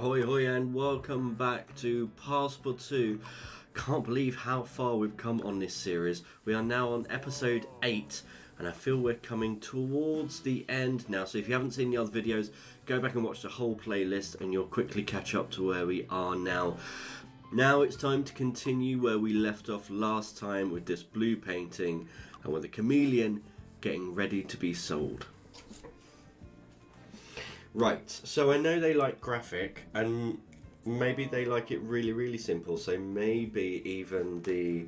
Ahoy hoy and welcome back to Passpartout. Can't believe how far we've come on this series. We are now on episode 8 and I feel we're coming towards the end now. So if you haven't seen the other videos, go back and watch the whole playlist and you'll quickly catch up to where we are now. Now it's time to continue where we left off last time with this blue painting and with the chameleon getting ready to be sold. Right, so I know they like graphic and maybe they like it really simple, so maybe even the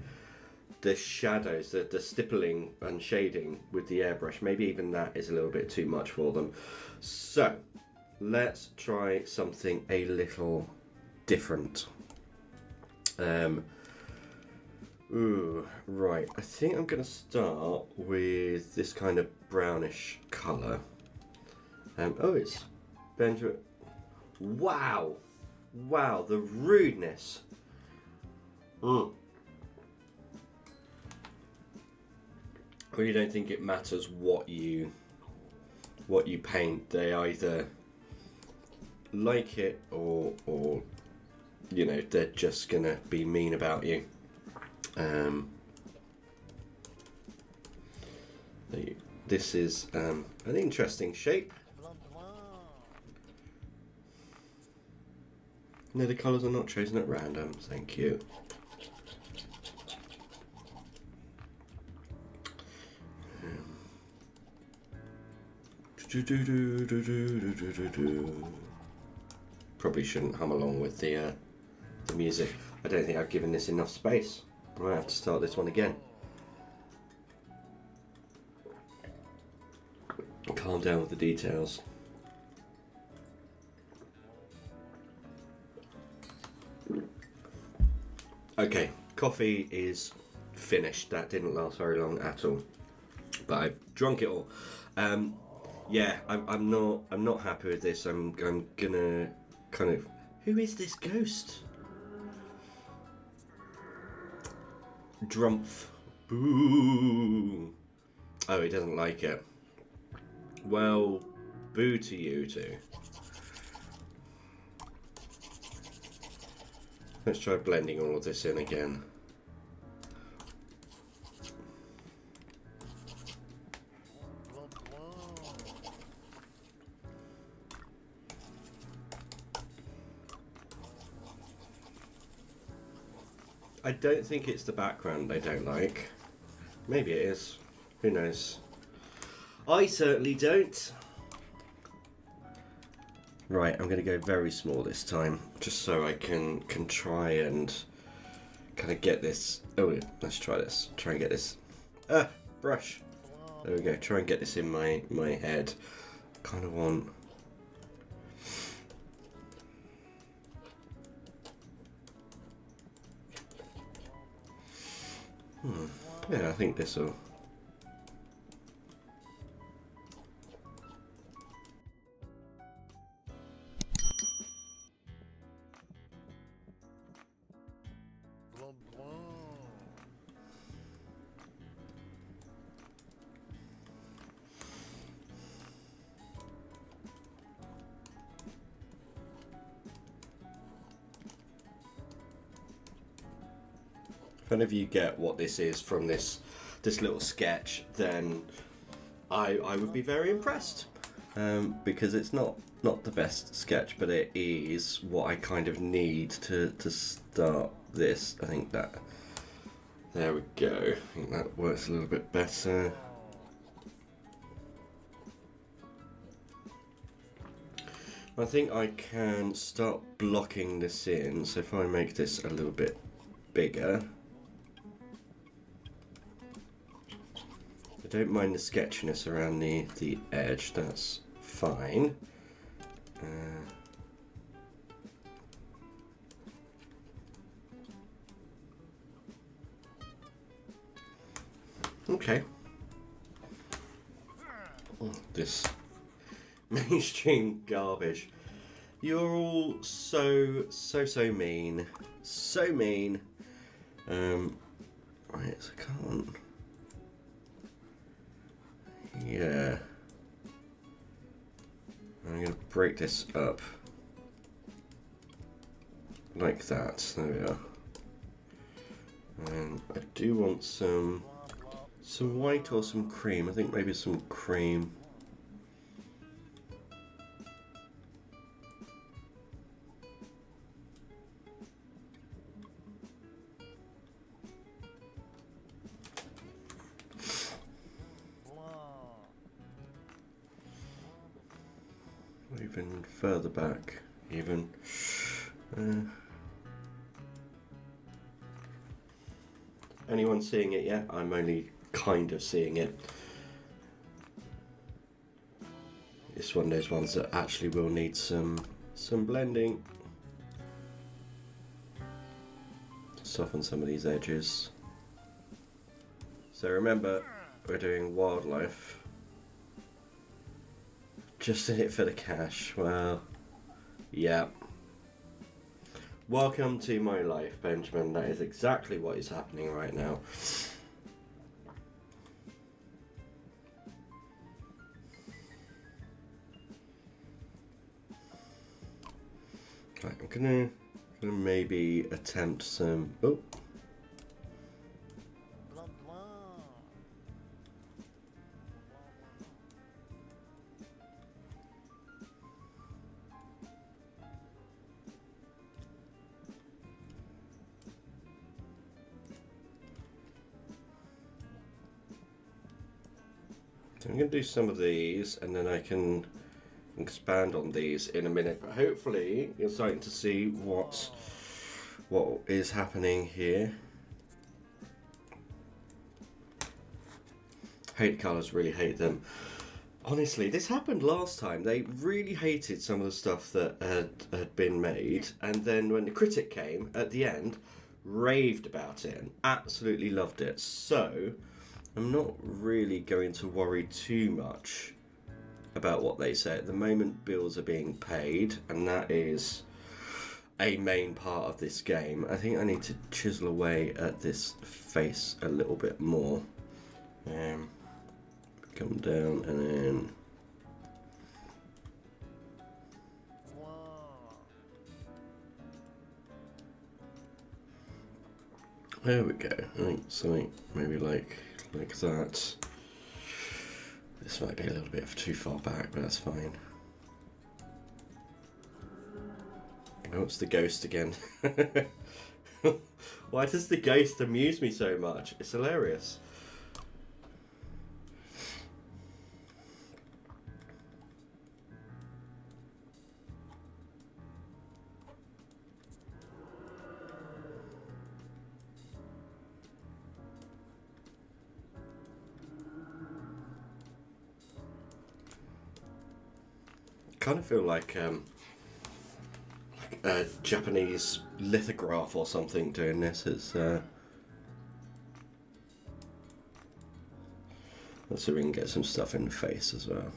shadows, the stippling and shading with the airbrush, maybe even that is a little bit too much for them. So let's try something a little different. Right, I think I'm going to start with this kind of brownish colour. It's Benjamin. Wow, the rudeness. I really don't think it matters what you paint. They either like it or you know, they're just gonna be mean about you. This is an interesting shape. No, the colours are not chosen at random, thank you. Probably shouldn't hum along with the music. I don't think I've given this enough space. I might have to start this one again. Calm down with the details. Okay, coffee is finished. That didn't last very long at all, but I've drunk it all. Yeah, I'm not happy with this. I'm gonna kind of. Who is this ghost? Drumpf. Boo. Oh, he doesn't like it. Well, boo to you two. Let's try blending all of this in again. I don't think it's the background I don't like. Maybe it is. Who knows? I certainly don't. Right, I'm going to go very small this time, just so I can try and kind of get this. Oh, let's try this. Try and get this. Brush. There we go. Try and get this in my head. Kind of want. Yeah, I think this will. If any of you get what this is from this little sketch, then I would be very impressed, because it's not the best sketch, but it is what I kind of need to start this. I think that there we go. I think that works a little bit better. I think I can start blocking this in. So if I make this a little bit bigger. I don't mind the sketchiness around the edge, that's fine. Okay. Oh, this mainstream garbage. You're all so mean. So mean. Right, so I can't. Yeah. I'm going to break this up. like that. There we are. And I do want some white or some cream. I think maybe some cream. Even further back, even. Anyone seeing it yet? I'm only kind of seeing it. It's one of those ones that actually will need some blending. Soften some of these edges. So remember, we're doing wildlife. Just in it for the cash. Well, yeah. Welcome to my life, Benjamin. That is exactly what is happening right now. Right, I'm gonna maybe attempt some. Oh. So I'm going to do some of these and then I can expand on these in a minute, but hopefully you're starting to see what is happening here. Hate colours, really hate them. Honestly, this happened last time. They really hated some of the stuff that had been made, and then when the critic came at the end, raved about it and absolutely loved it. So I'm not really going to worry too much about what they say. At the moment, bills are being paid, and that is a main part of this game. I think I need to chisel away at this face a little bit more. Come down and then... There we go. I think something maybe like that. This might be a little bit too far back, but that's fine. Oh, it's the ghost again. Why does the ghost amuse me so much? It's hilarious. Kind of feel like a Japanese lithograph or something doing this. It's let's see if we can get some stuff in the face as well.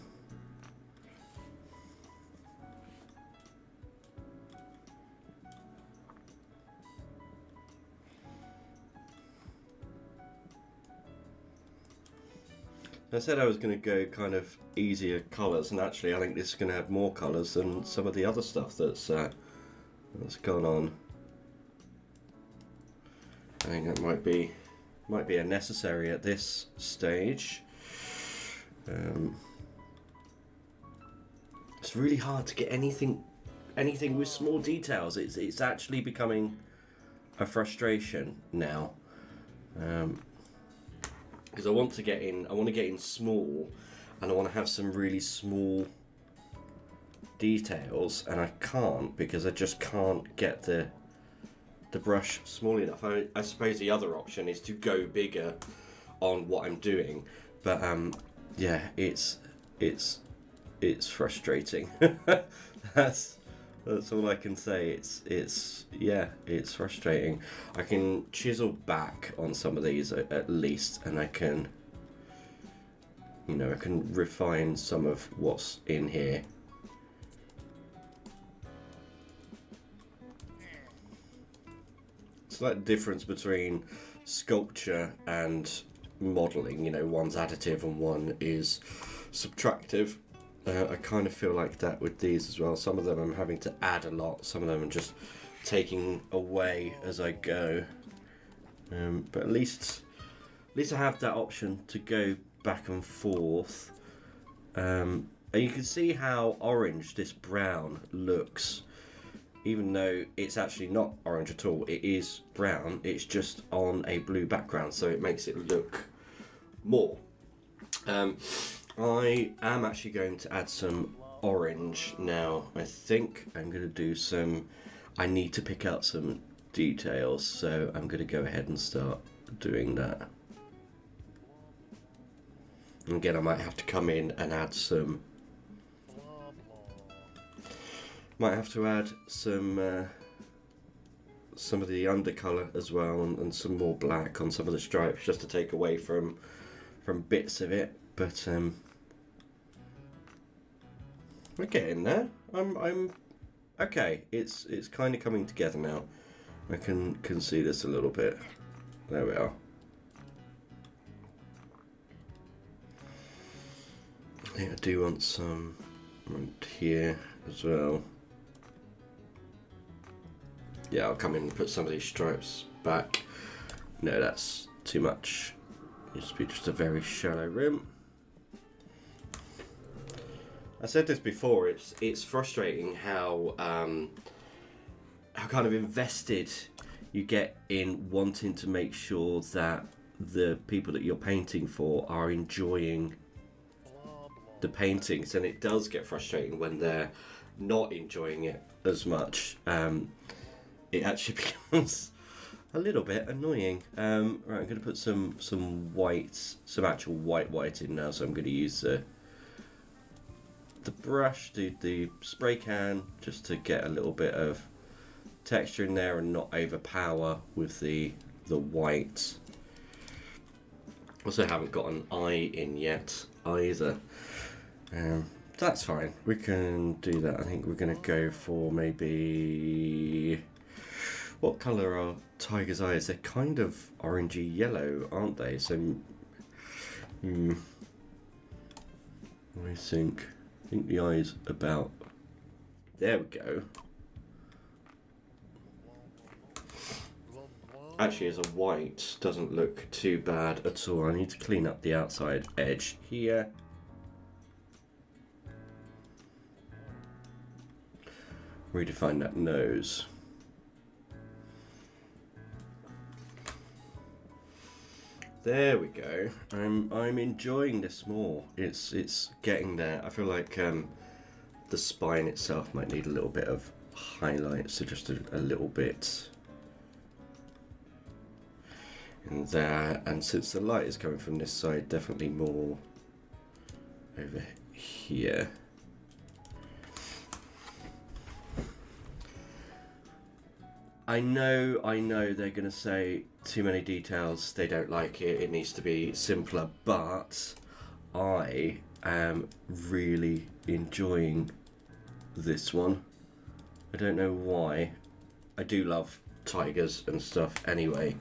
I said I was going to go kind of easier colours, and actually I think this is going to have more colours than some of the other stuff that's gone on. I think that might be unnecessary at this stage. It's really hard to get anything with small details. It's actually becoming a frustration now. Because I want to get in small, and I want to have some really small details, and I can't because I just can't get the brush small enough. I suppose the other option is to go bigger on what I'm doing, but yeah, it's frustrating. That's all I can say. It's frustrating. I can chisel back on some of these at least, and I can refine some of what's in here. It's like the difference between sculpture and modelling. One's additive and one is subtractive. I kind of feel like that with these as well. Some of them I'm having to add a lot, some of them I'm just taking away as I go. But at least I have that option to go back and forth. And you can see how orange this brown looks. Even though it's actually not orange at all, it is brown. It's just on a blue background, so it makes it look more. I am actually going to add some orange now. I think I'm going to do some... I need to pick out some details, so I'm going to go ahead and start doing that. And again, I might have to come in and add some... Might have to add some of the undercolour as well, and some more black on some of the stripes, just to take away from bits of it. But we're getting there. I'm okay. It's kind of coming together now. I can see this a little bit. There we are. I think I do want some right here as well. Yeah, I'll come in and put some of these stripes back. No, that's too much. Needs to be just a very shallow rim. I said this before. It's frustrating how kind of invested you get in wanting to make sure that the people that you're painting for are enjoying the paintings, and it does get frustrating when they're not enjoying it as much. It actually becomes a little bit annoying. Right, I'm going to put some white, some actual white in now. So I'm going to use the brush, the spray can, just to get a little bit of texture in there and not overpower with the white. Also haven't got an eye in yet either. That's fine. We can do that. I think we're going to go for maybe... What colour are Tiger's eyes? They're kind of orangey yellow, aren't they? So, I think the eye's about... There we go. Actually, as a white, doesn't look too bad at all. I need to clean up the outside edge here. Redefine that nose. There we go. I'm enjoying this more. It's getting there. I feel like the spine itself might need a little bit of highlight, so just a little bit in there. And since the light is coming from this side, definitely more over here. I know they're going to say too many details, they don't like it, it needs to be simpler, but I am really enjoying this one. I don't know why. I do love tigers and stuff anyway,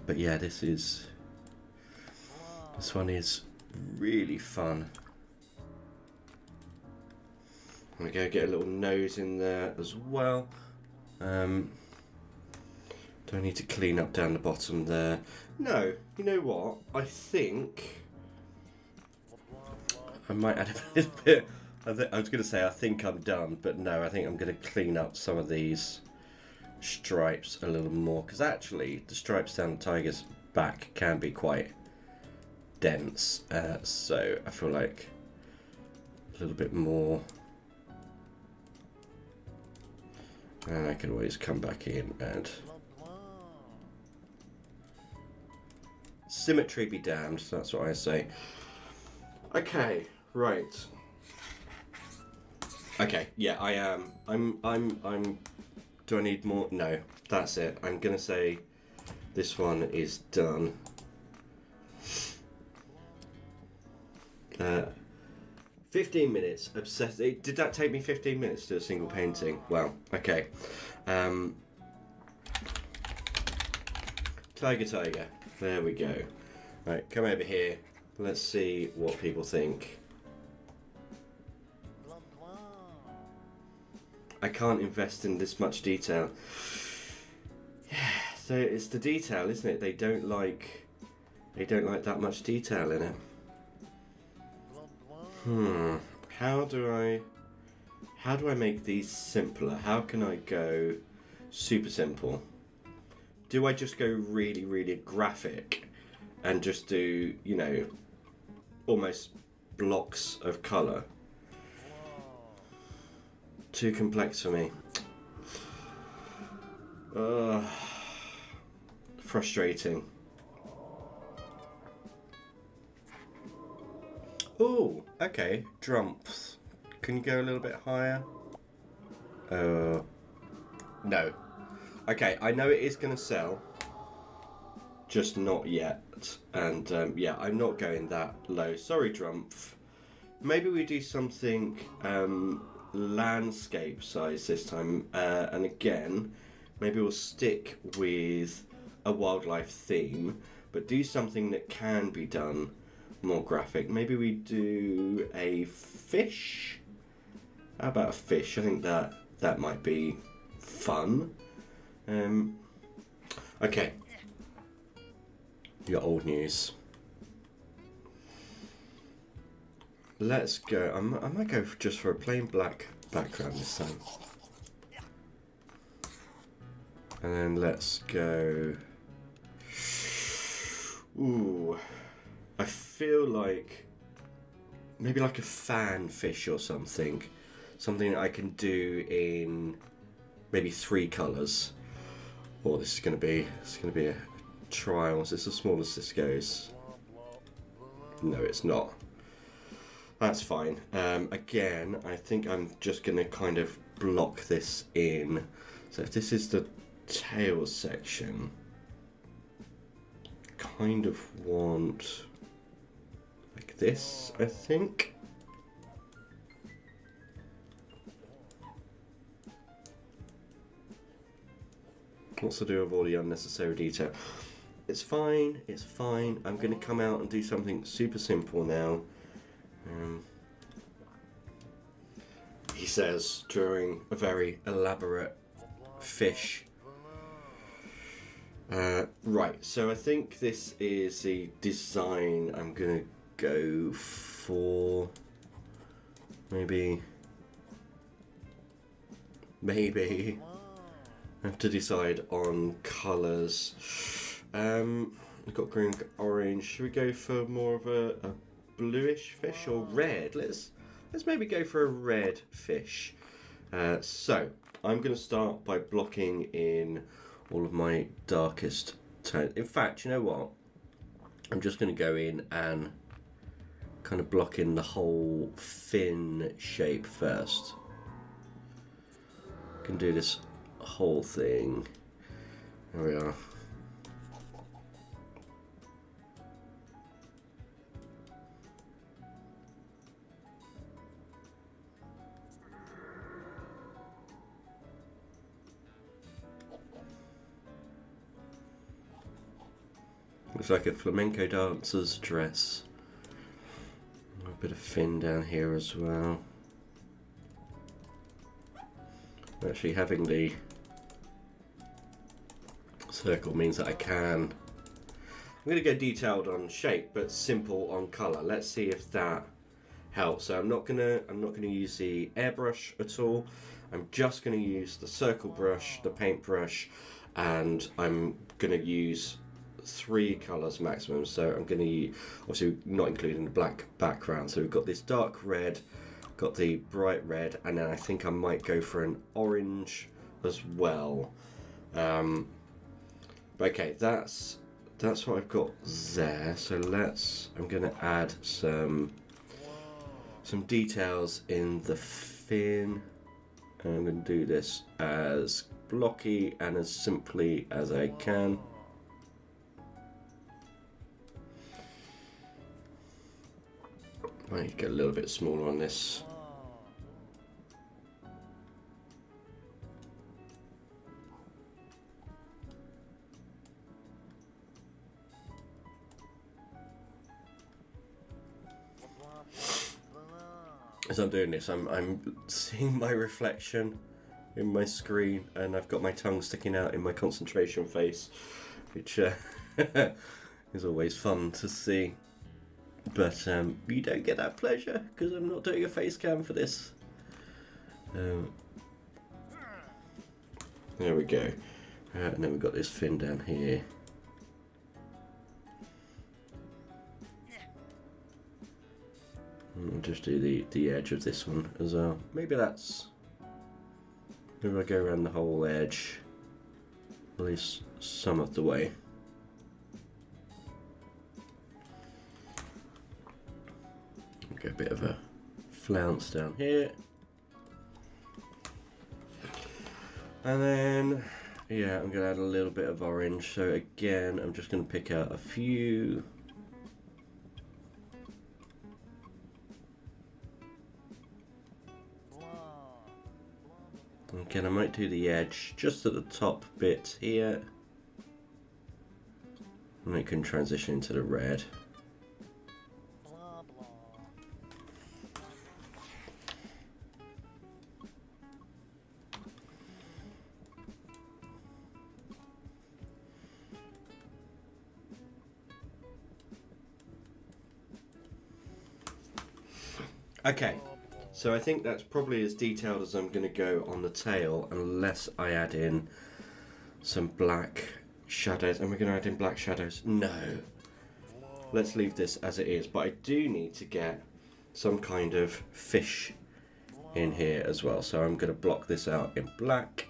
but yeah, this one is really fun. I'm going to go get a little nose in there as well. Do I need to clean up down the bottom there? No, you know what? I think I might add a little bit. I was going to say I think I'm done, but no, I think I'm going to clean up some of these stripes a little more, because actually the stripes down the tiger's back can be quite dense, so I feel like a little bit more. And I can always come back in and... Symmetry be damned, that's what I say. Okay, right. Okay, yeah, I am. I'm... Do I need more? No, that's it. I'm gonna say this one is done. 15 minutes, obsessed. Did that take me 15 minutes to do a single painting? Wow, okay. Tiger. There we go. Right, come over here. Let's see what people think. I can't invest in this much detail. Yeah, so it's the detail, isn't it? They don't like that much detail in it. How do I make these simpler? How can I go super simple? Do I just go really, really graphic and just do, you know, almost blocks of colour? Too complex for me. Frustrating. Oh, okay. Drumps. Can you go a little bit higher? No. Okay, I know it is going to sell. Just not yet. And yeah, I'm not going that low. Sorry, Drumpf. Maybe we do something landscape size this time. And again, maybe we'll stick with a wildlife theme, but do something that can be done more graphic. Maybe we do a fish. How about a fish? I think that might be fun. Okay. Your old news. Let's go. I might go just for a plain black background this time. And then let's go. Ooh. I feel like maybe like a fan fish or something. Something that I can do in maybe 3 colours. Oh, this is going to be a trial. Is this as small as this goes? No, it's not. That's fine. Again, I think I'm just going to kind of block this in. So if this is the tail section, kind of want like this, I think. What's to do with all the unnecessary detail? It's fine, it's fine. I'm going to come out and do something super simple now. He says, drawing a very elaborate fish. Right, so I think this is the design I'm going to go for. Maybe. I have to decide on colours. We've got green, orange. Should we go for more of a bluish fish or red? Let's maybe go for a red fish. So I'm going to start by blocking in all of my darkest tones. In fact, you know what? I'm just going to go in and kind of block in the whole fin shape first. I can do this whole thing. There we are. Looks like a flamenco dancer's dress. A bit of fin down here as well. Actually, having the circle means that I can. I'm going to go detailed on shape, but simple on colour. Let's see if that helps. So I'm not going to use the airbrush at all. I'm just going to use the circle brush, the paintbrush, and I'm going to use 3 colours maximum. So I'm going to use, obviously not including the black background. So we've got this dark red, got the bright red, and then I think I might go for an orange as well. Okay, that's what I've got there. So I'm going to add some details in the fin. I'm going to do this as blocky and as simply as I can. Might get a little bit smaller on this. As I'm doing this, I'm seeing my reflection in my screen, and I've got my tongue sticking out in my concentration face, which is always fun to see. But you don't get that pleasure because I'm not doing a face cam for this. There we go. And then we've got this fin down here. I'll just do the edge of this one as well. Maybe I go around the whole edge, at least some of the way. Get a bit of a flounce down here. And then, yeah, I'm going to add a little bit of orange. So again, I'm just going to pick out a few. Again, I might do the edge just at the top bit here. And it can transition into the red. Okay, so I think that's probably as detailed as I'm going to go on the tail, unless I add in some black shadows. Am I going to add in black shadows? No. Let's leave this as it is, but I do need to get some kind of fish in here as well, so I'm going to block this out in black.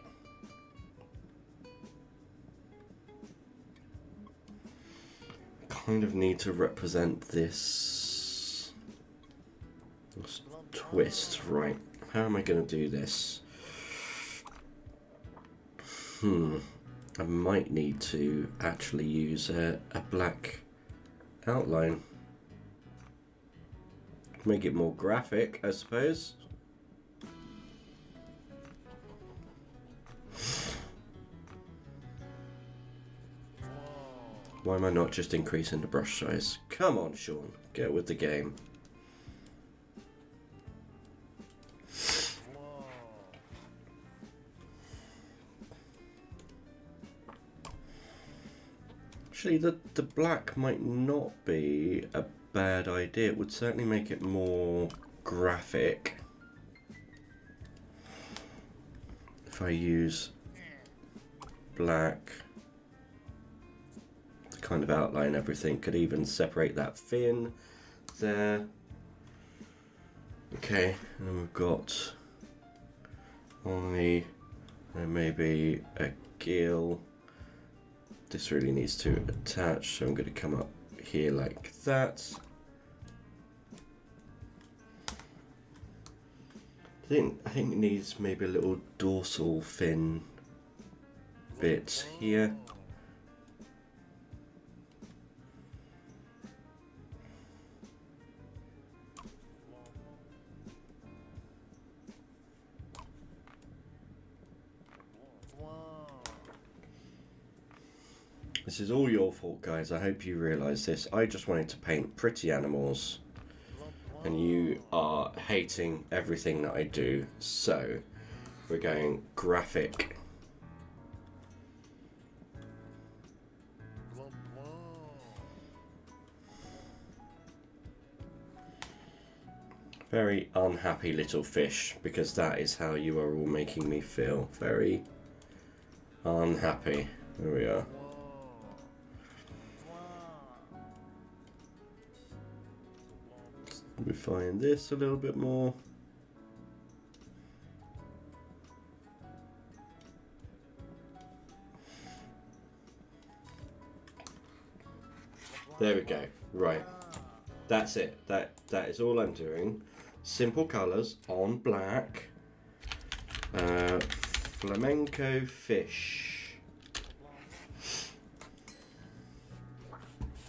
Kind of need to represent this twist, right? How am I going to do this? I might need to actually use a black outline. Make it more graphic, I suppose. Why am I not just increasing the brush size? Come on, Sean, get with the game. Actually, the black might not be a bad idea. It would certainly make it more graphic if I use black to kind of outline everything. Could even separate that fin there. Okay, and then we've got eye and maybe a gill. This really needs to attach, so I'm going to come up here like that. I think it needs maybe a little dorsal fin bit here. This is all your fault, guys. I hope you realise this. I just wanted to paint pretty animals, and you are hating everything that I do. So, we're going graphic. Very unhappy little fish, because that is how you are all making me feel. Very unhappy. There we are. Refine this a little bit more. There we go. Right. That's it. That is all I'm doing. Simple colours on black. Flamenco fish.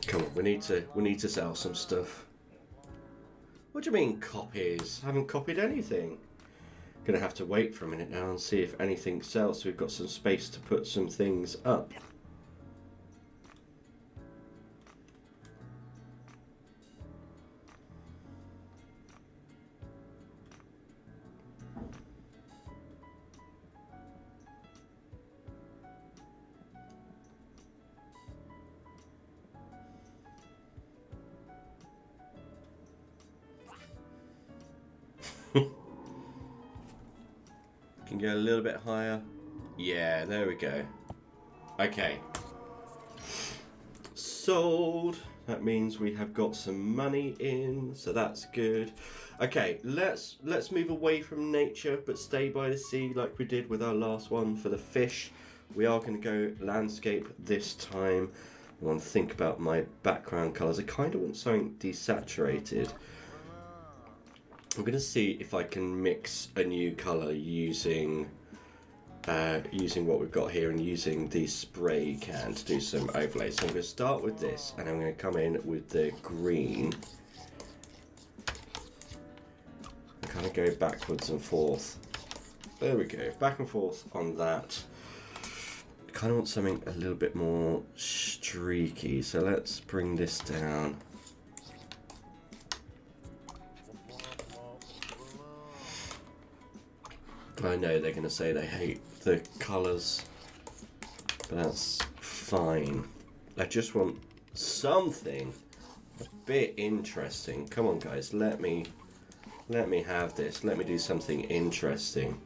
Come on, we need to sell some stuff. What do you mean copies? I haven't copied anything. Gonna have to wait for a minute now and see if anything sells so we've got some space to put some things up. Go a little bit higher. Yeah, there we go. Okay. Sold. That means we have got some money in, so that's good. Okay, let's move away from nature, but stay by the sea like we did with our last one for the fish. We are going to go landscape this time. I want to think about my background colours. I kind of want something desaturated. I'm going to see if I can mix a new colour using what we've got here and using the spray can to do some overlays. So I'm going to start with this, and I'm going to come in with the green and kind of go backwards and forth. There we go, back and forth on that. I kind of want something a little bit more streaky, so let's bring this down. I know they're going to say they hate the colours, but that's fine. I just want something a bit interesting. Come on, guys, let me have this. Let me do something interesting.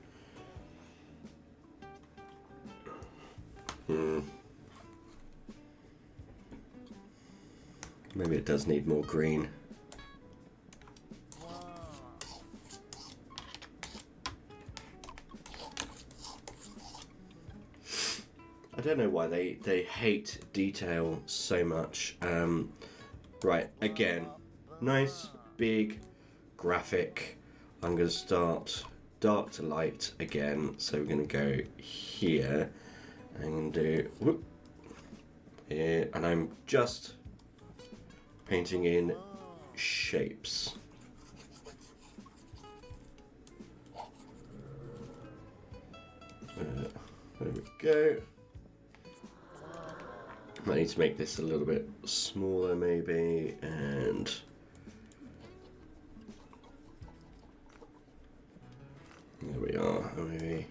Maybe it does need more green. I don't know why they hate detail so much. Right, again, nice, big, graphic. I'm going to start dark to light again. So we're going to go here. I'm going to do whoop, here, and I'm just painting in shapes. There we go. I need to make this a little bit smaller maybe, and there we are, maybe.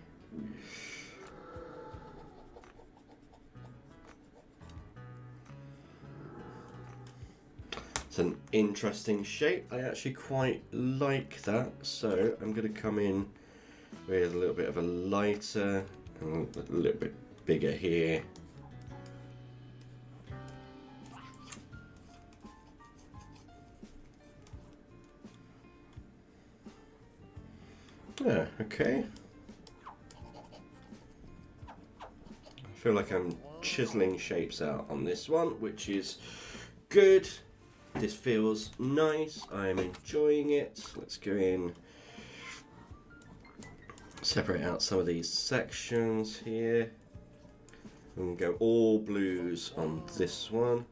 It's an interesting shape. I actually quite like that, so I'm going to come in with a little bit of a lighter and a little bit bigger here. Yeah, okay. I feel like I'm chiseling shapes out on this one, which is good. This feels nice. I'm enjoying it. Let's go in, separate out some of these sections here. And go all blues on this one.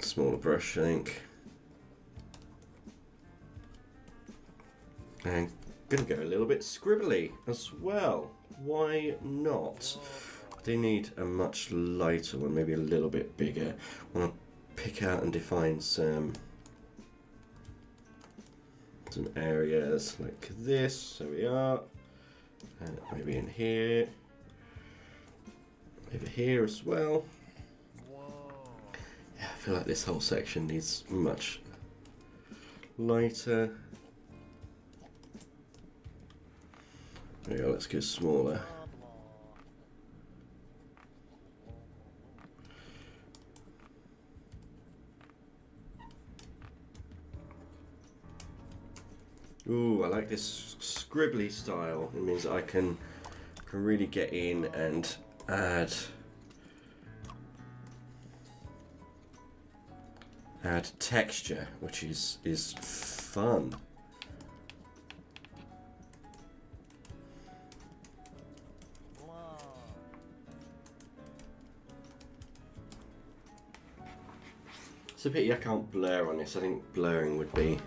Smaller brush, I think. And I'm going to go a little bit scribbly as well. Why not? I do need a much lighter one, maybe a little bit bigger. I want to pick out and define some areas like this. So we are. And maybe in here. Over here as well. Yeah, I feel like this whole section needs much lighter. There we go, let's go smaller. Ooh, I like this scribbly style. It means that I can really get in and add texture, which is fun. It's a pity I can't blur on this. I think blurring would be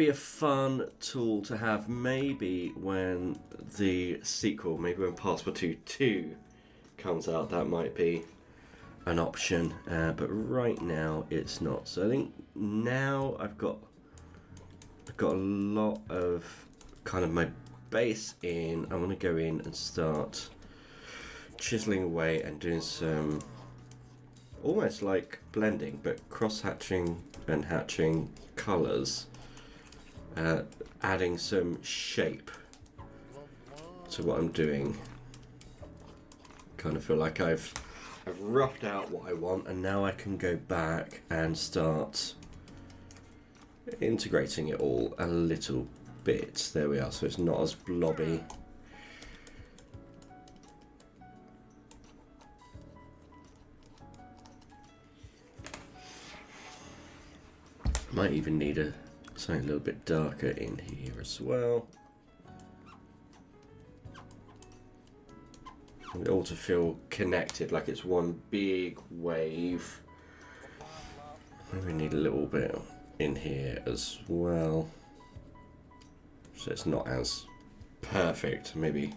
a fun tool to have, maybe when the sequel, maybe when Passepartout 2 comes out, that might be an option, but right now it's not. So I think now I've got a lot of kind of my base in. I want to go in and start chiseling away and doing some almost like blending, but cross-hatching and hatching colours adding some shape to what I'm doing. Kind of feel like I've roughed out what I want, and now I can go back and start integrating it all a little bit. There we are, so it's not as blobby. Might even need something a little bit darker in here as well. And it all to feel connected, like it's one big wave. Maybe we need a little bit in here as well, so it's not as perfect. Maybe.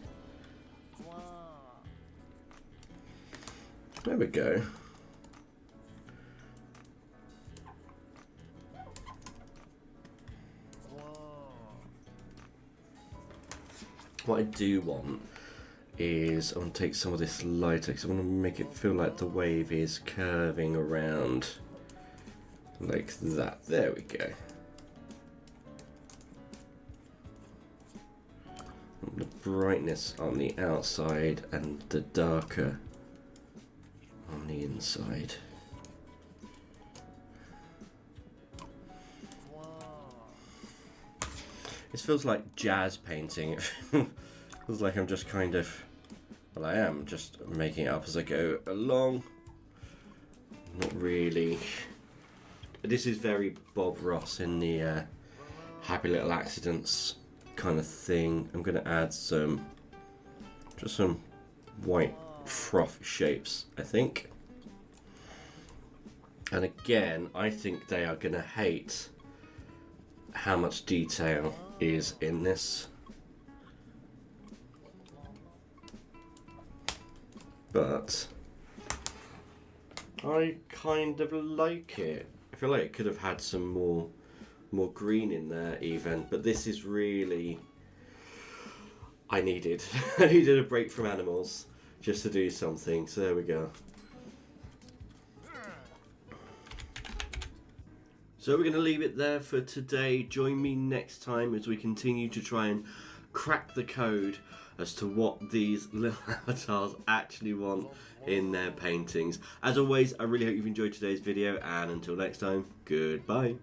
There we go. What I do want is I want to take some of this lighter, because I want to make it feel like the wave is curving around like that. There we go. And the brightness on the outside and the darker on the inside. This feels like jazz painting. It feels like I'm just kind of, well, I am just making it up as I go along. Not really. This is very Bob Ross in the Happy Little Accidents kind of thing. I'm going to add some white froth shapes, I think. And again, I think they are going to hate how much detail is in this. But I kind of like it. I feel like it could have had some more green in there even, but this is really, I needed a break from animals just to do something, so there we go. So we're going to leave it there for today. Join me next time as we continue to try and crack the code as to what these little avatars actually want in their paintings. As always, I really hope you've enjoyed today's video, and until next time, goodbye.